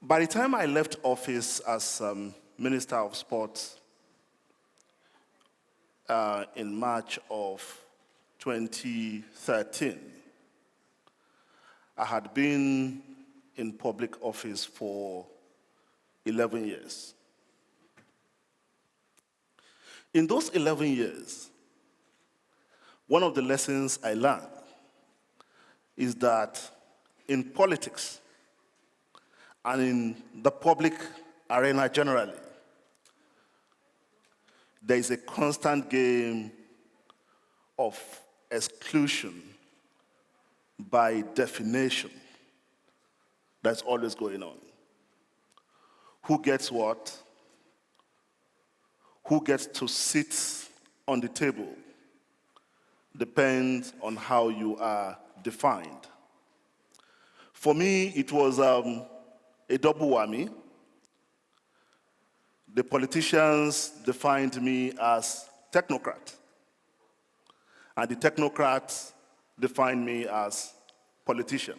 By the time I left office as Minister of Sports in March of 2013, I had been in public office for 11 years. In those 11 years, one of the lessons I learned is that in politics and in the public arena generally, there is a constant game of exclusion by definition that's always going on. Who gets what? Who gets to sit on the table depends on how you are defined. For me, it was a double whammy. The politicians defined me as technocrat, and the technocrats defined me as politician.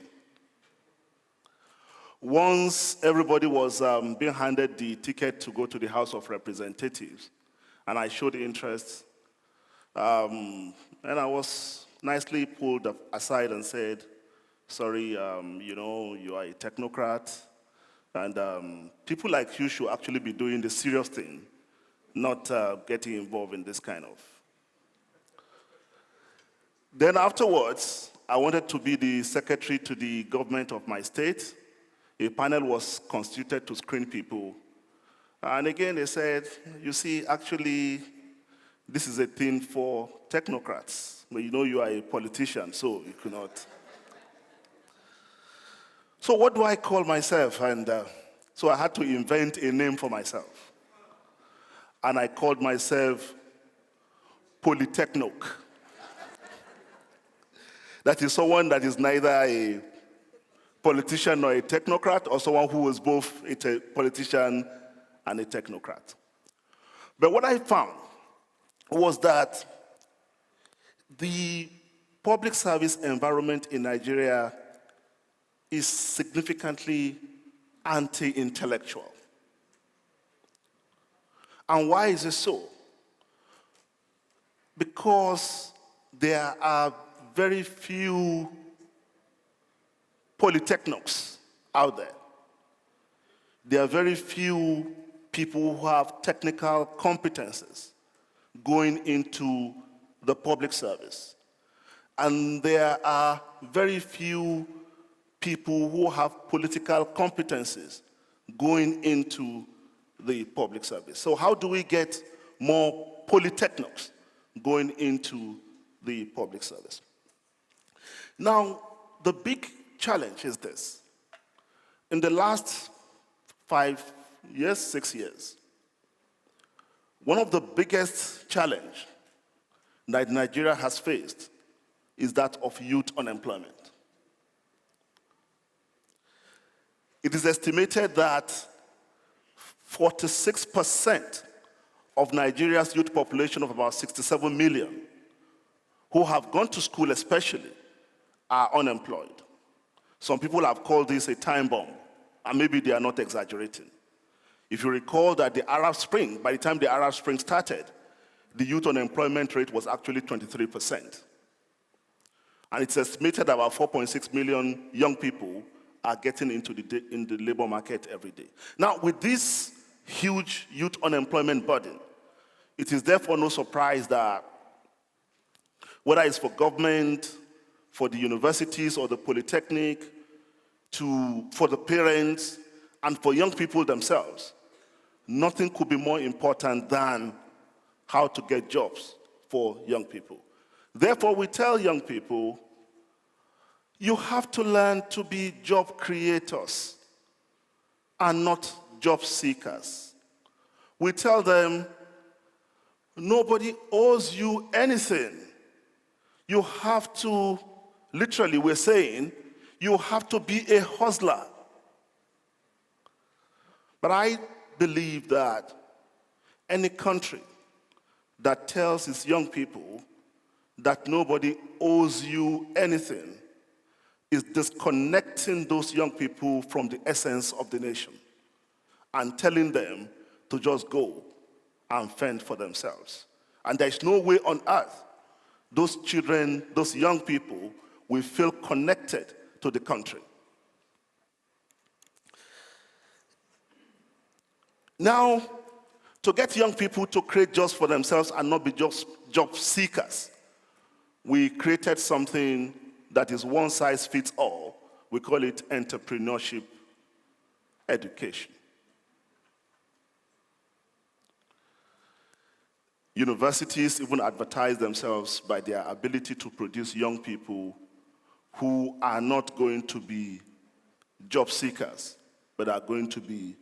Once everybody was being handed the ticket to go to the House of Representatives, and I showed interest, and I was nicely pulled aside and said, sorry, you are a technocrat, and people like you should actually be doing the serious thing, not getting involved in this kind of. Then afterwards, I wanted to be the secretary to the government of my state. A panel was constituted to screen people. And again, they said, you see, actually, this is a thing for technocrats. But you know you are a politician, so you cannot. So what do I call myself? And so I had to invent a name for myself. And I called myself Polytechnoc. That is someone that is neither a politician nor a technocrat, or someone who was both a politician and a technocrat. But what I found was that the public service environment in Nigeria is significantly anti-intellectual. And why is it so? Because there are very few polytechnics out there. There are very few people who have technical competences going into the public service. And there are very few people who have political competencies going into the public service. So how do we get more polytechnics going into the public service? Now, the big challenge is this. In the last 5 years, 6 years, one of the biggest challenges that Nigeria has faced is that of youth unemployment. It is estimated that 46% of Nigeria's youth population of about 67 million who have gone to school especially are unemployed. Some people have called this a time bomb, and maybe they are not exaggerating. If you recall that the Arab Spring, by the time the Arab Spring started, the youth unemployment rate was actually 23%. And it's estimated that about 4.6 million young people are getting into the labor market every day. Now, with this huge youth unemployment burden, it is therefore no surprise that whether it's for government, for the universities or the polytechnic, for the parents, and for young people themselves, nothing could be more important than how to get jobs for young people. Therefore, we tell young people, you have to learn to be job creators and not job seekers. We tell them, nobody owes you anything. You have to, literally we're saying, you have to be a hustler. But I believe that any country that tells its young people that nobody owes you anything is disconnecting those young people from the essence of the nation and telling them to just go and fend for themselves. And there's no way on earth those children, those young people, will feel connected to the country. Now, to get young people to create jobs for themselves and not be just job seekers, we created something that is one size fits all. We call it Entrepreneurship Education. Universities even advertise themselves by their ability to produce young people who are not going to be job seekers, but are going to be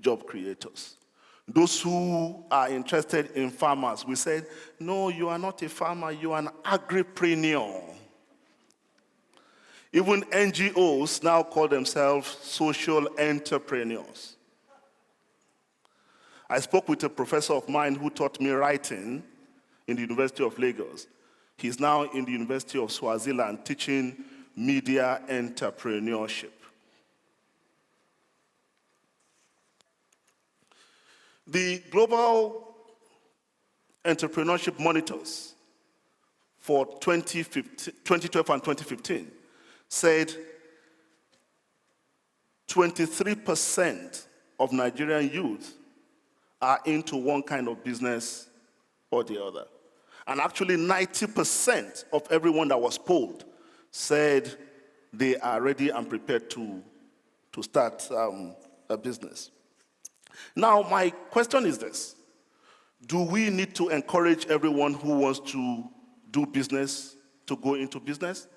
job creators. Those who are interested in farmers, we said, no, you are not a farmer, you are an agripreneur. Even NGOs now call themselves social entrepreneurs. I spoke with a professor of mine who taught me writing in the University of Lagos. He's now in the University of Swaziland teaching media entrepreneurship. The Global Entrepreneurship Monitors for 2012 and 2015 said 23% of Nigerian youth are into one kind of business or the other. And actually 90% of everyone that was polled said they are ready and prepared to start a business. Now, my question is this. Do we need to encourage everyone who wants to do business to go into business?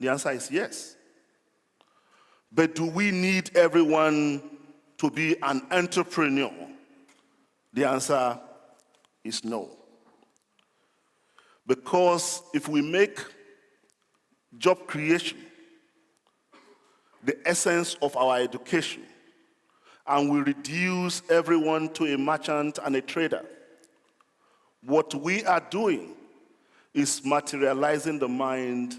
The answer is yes. But do we need everyone to be an entrepreneur? The answer is no. Because if we make job creation the essence of our education, and we reduce everyone to a merchant and a trader, what we are doing is materializing the mind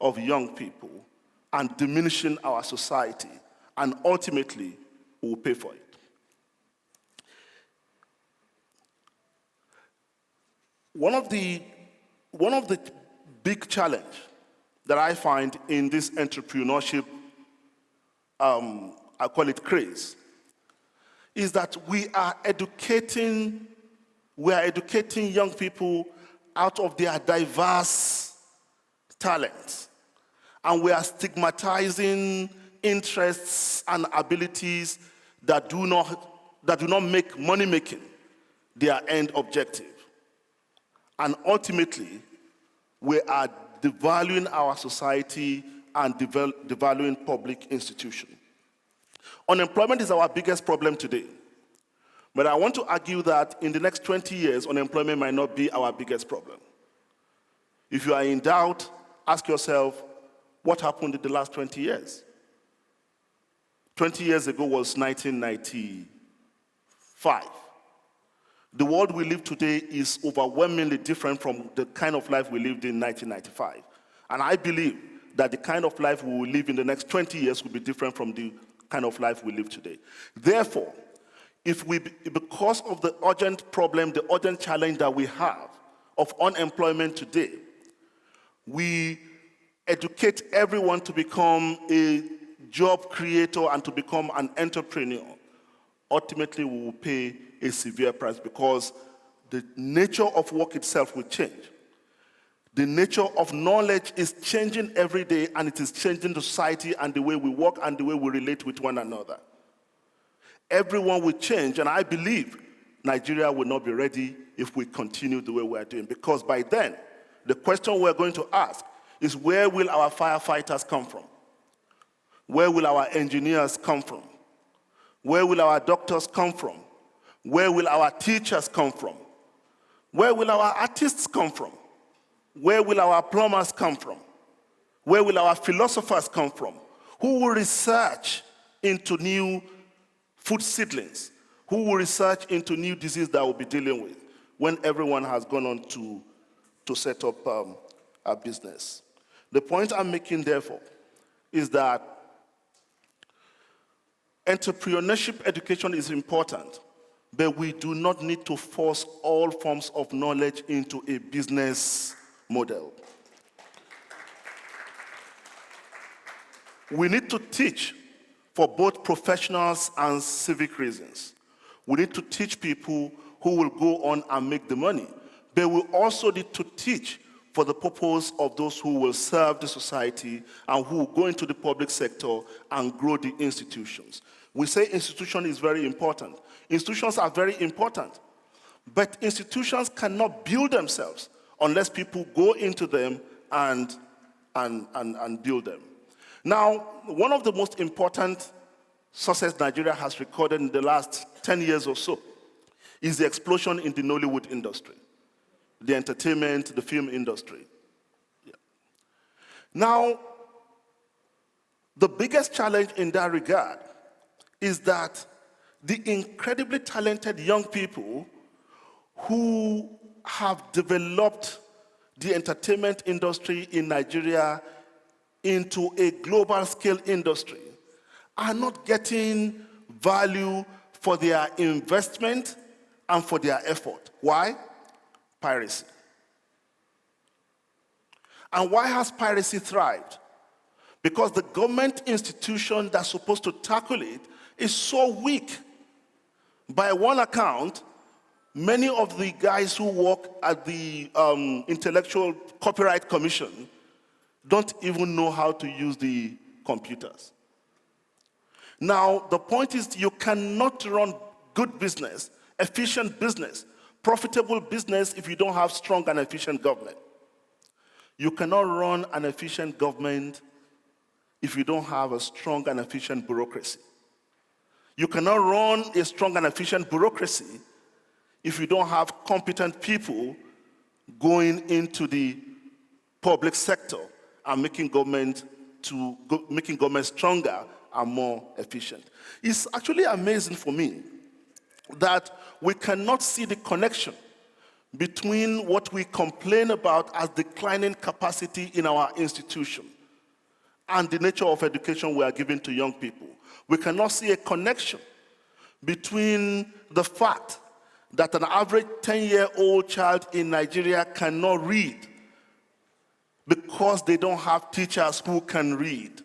of young people and diminishing our society, and ultimately we will pay for it. One of the big challenge that I find in this entrepreneurship, I call it craze, is that we are educating young people out of their diverse talents. And we are stigmatizing interests and abilities that do not make money-making their end objective. And ultimately, we are devaluing our society and devaluing public institutions. Unemployment is our biggest problem today. But I want to argue that in the next 20 years, unemployment might not be our biggest problem. If you are in doubt, ask yourself, what happened in the last 20 years? 20 years ago was 1995. The world we live today is overwhelmingly different from the kind of life we lived in 1995. And I believe that the kind of life we will live in the next 20 years will be different from the kind of life we live today. Therefore, because of the urgent problem, the urgent challenge that we have of unemployment today, we educate everyone to become a job creator and to become an entrepreneur. Ultimately, we will pay a severe price because the nature of work itself will change. The nature of knowledge is changing every day, and it is changing the society and the way we work and the way we relate with one another. Everyone will change, and I believe Nigeria will not be ready if we continue the way we are doing, because by then, the question we're going to ask is, where will our firefighters come from? Where will our engineers come from? Where will our doctors come from? Where will our teachers come from? Where will our artists come from? Where will our plumbers come from? Where will our philosophers come from? Who will research into new food seedlings? Who will research into new disease that we'll be dealing with when everyone has gone on to set up a business? The point I'm making, therefore, is that entrepreneurship education is important, but we do not need to force all forms of knowledge into a business model. We need to teach for both professionals and civic reasons. We need to teach people who will go on and make the money, but we also need to teach for the purpose of those who will serve the society and who will go into the public sector and grow the institutions. We say institution is very important. Institutions are very important, but institutions cannot build themselves unless people go into them and build them. Now, one of the most important success Nigeria has recorded in the last 10 years or so is the explosion in the Nollywood industry, the entertainment, the film industry. Yeah. Now, the biggest challenge in that regard is that the incredibly talented young people who have developed the entertainment industry in Nigeria into a global scale industry are not getting value for their investment and for their effort. Why? Piracy. And why has piracy thrived? Because the government institution that's supposed to tackle it is so weak. By one account, many of the guys who work at the Intellectual Copyright Commission don't even know how to use the computers. Now, the point is you cannot run good business, efficient business, profitable business if you don't have strong and efficient government. You cannot run an efficient government if you don't have a strong and efficient bureaucracy. You cannot run a strong and efficient bureaucracy if you don't have competent people going into the public sector and making government stronger and more efficient. It's actually amazing for me that we cannot see the connection between what we complain about as declining capacity in our institution and the nature of education we are giving to young people. We cannot see a connection between the fact that an average 10-year-old child in Nigeria cannot read because they don't have teachers who can read,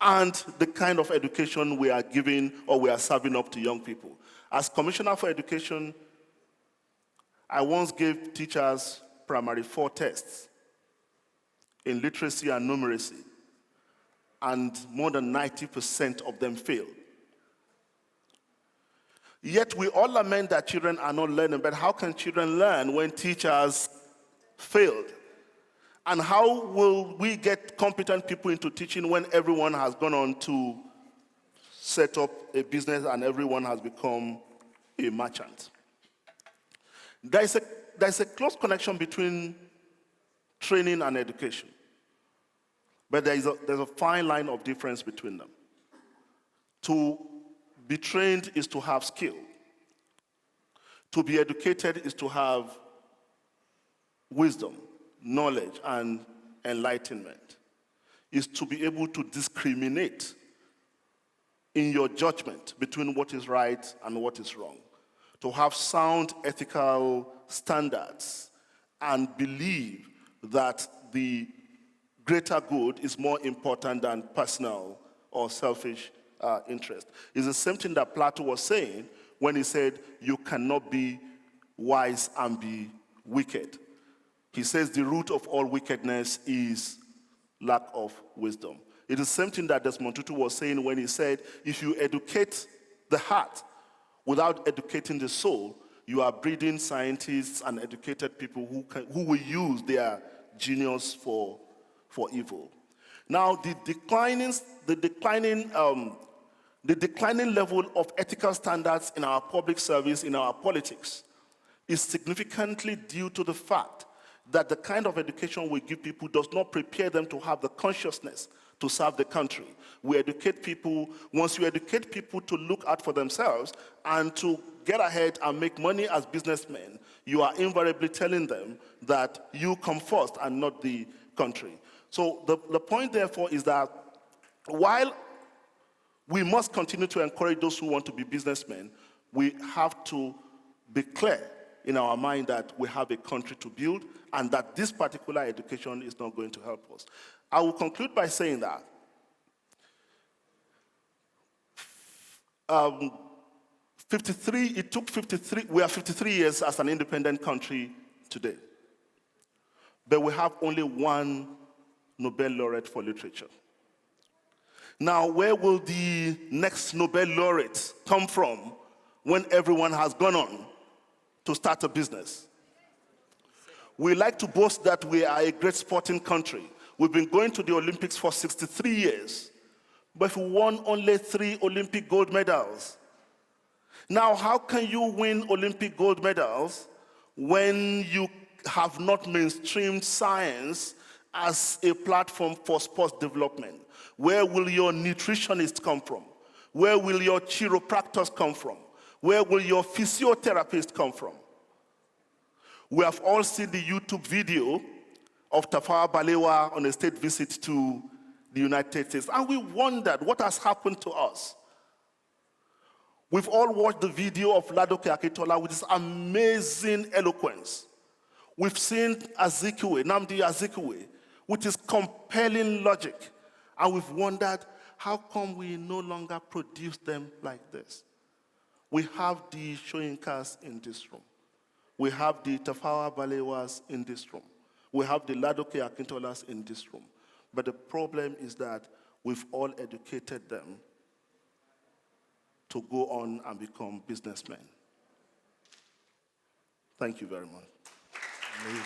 and the kind of education we are giving or we are serving up to young people. As Commissioner for Education, I once gave teachers primary 4 tests in literacy and numeracy, and more than 90% of them failed. Yet we all lament that children are not learning, but how can children learn when teachers failed? And how will we get competent people into teaching when everyone has gone on to set up a business and everyone has become a merchant? There's a close connection between training and education, but there's a fine line of difference between them. To be trained is to have skill. To be educated is to have wisdom, knowledge, and enlightenment. Is to be able to discriminate in your judgment between what is right and what is wrong. To have sound ethical standards and believe that the greater good is more important than personal or selfish interest. It's the same thing that Plato was saying when he said, you cannot be wise and be wicked. He says the root of all wickedness is lack of wisdom. It is the same thing that Desmond Tutu was saying when he said, if you educate the heart without educating the soul, you are breeding scientists and educated people who will use their genius for evil. Now, the declining level of ethical standards in our public service, in our politics, is significantly due to the fact that the kind of education we give people does not prepare them to have the consciousness to serve the country. We educate people, once you educate people to look out for themselves and to get ahead and make money as businessmen, you are invariably telling them that you come first and not the country. So the point, therefore, is that while we must continue to encourage those who want to be businessmen, we have to be clear in our mind that we have a country to build and that this particular education is not going to help us. I will conclude by saying that we are 53 years as an independent country today. But we have only one Nobel laureate for literature. Now, where will the next Nobel laureate come from when everyone has gone on to start a business? We like to boast that we are a great sporting country. We've been going to the Olympics for 63 years, but we won only 3 Olympic gold medals. Now, how can you win Olympic gold medals when you have not mainstreamed science as a platform for sports development? Where will your nutritionists come from? Where will your chiropractors come from? Where will your physiotherapists come from? We have all seen the YouTube video of Tafawa Balewa on a state visit to the United States, and we wondered what has happened to us. We've all watched the video of Ladoke Akintola with his amazing eloquence. We've seen Nnamdi Azikiwe with his compelling logic, and we've wondered, how come we no longer produce them like this? We have the Soyinkas in this room. We have the Tafawa Balewas in this room. We have the Ladoke Akintolas in this room. But the problem is that we've all educated them to go on and become businessmen. Thank you very much. Amazing.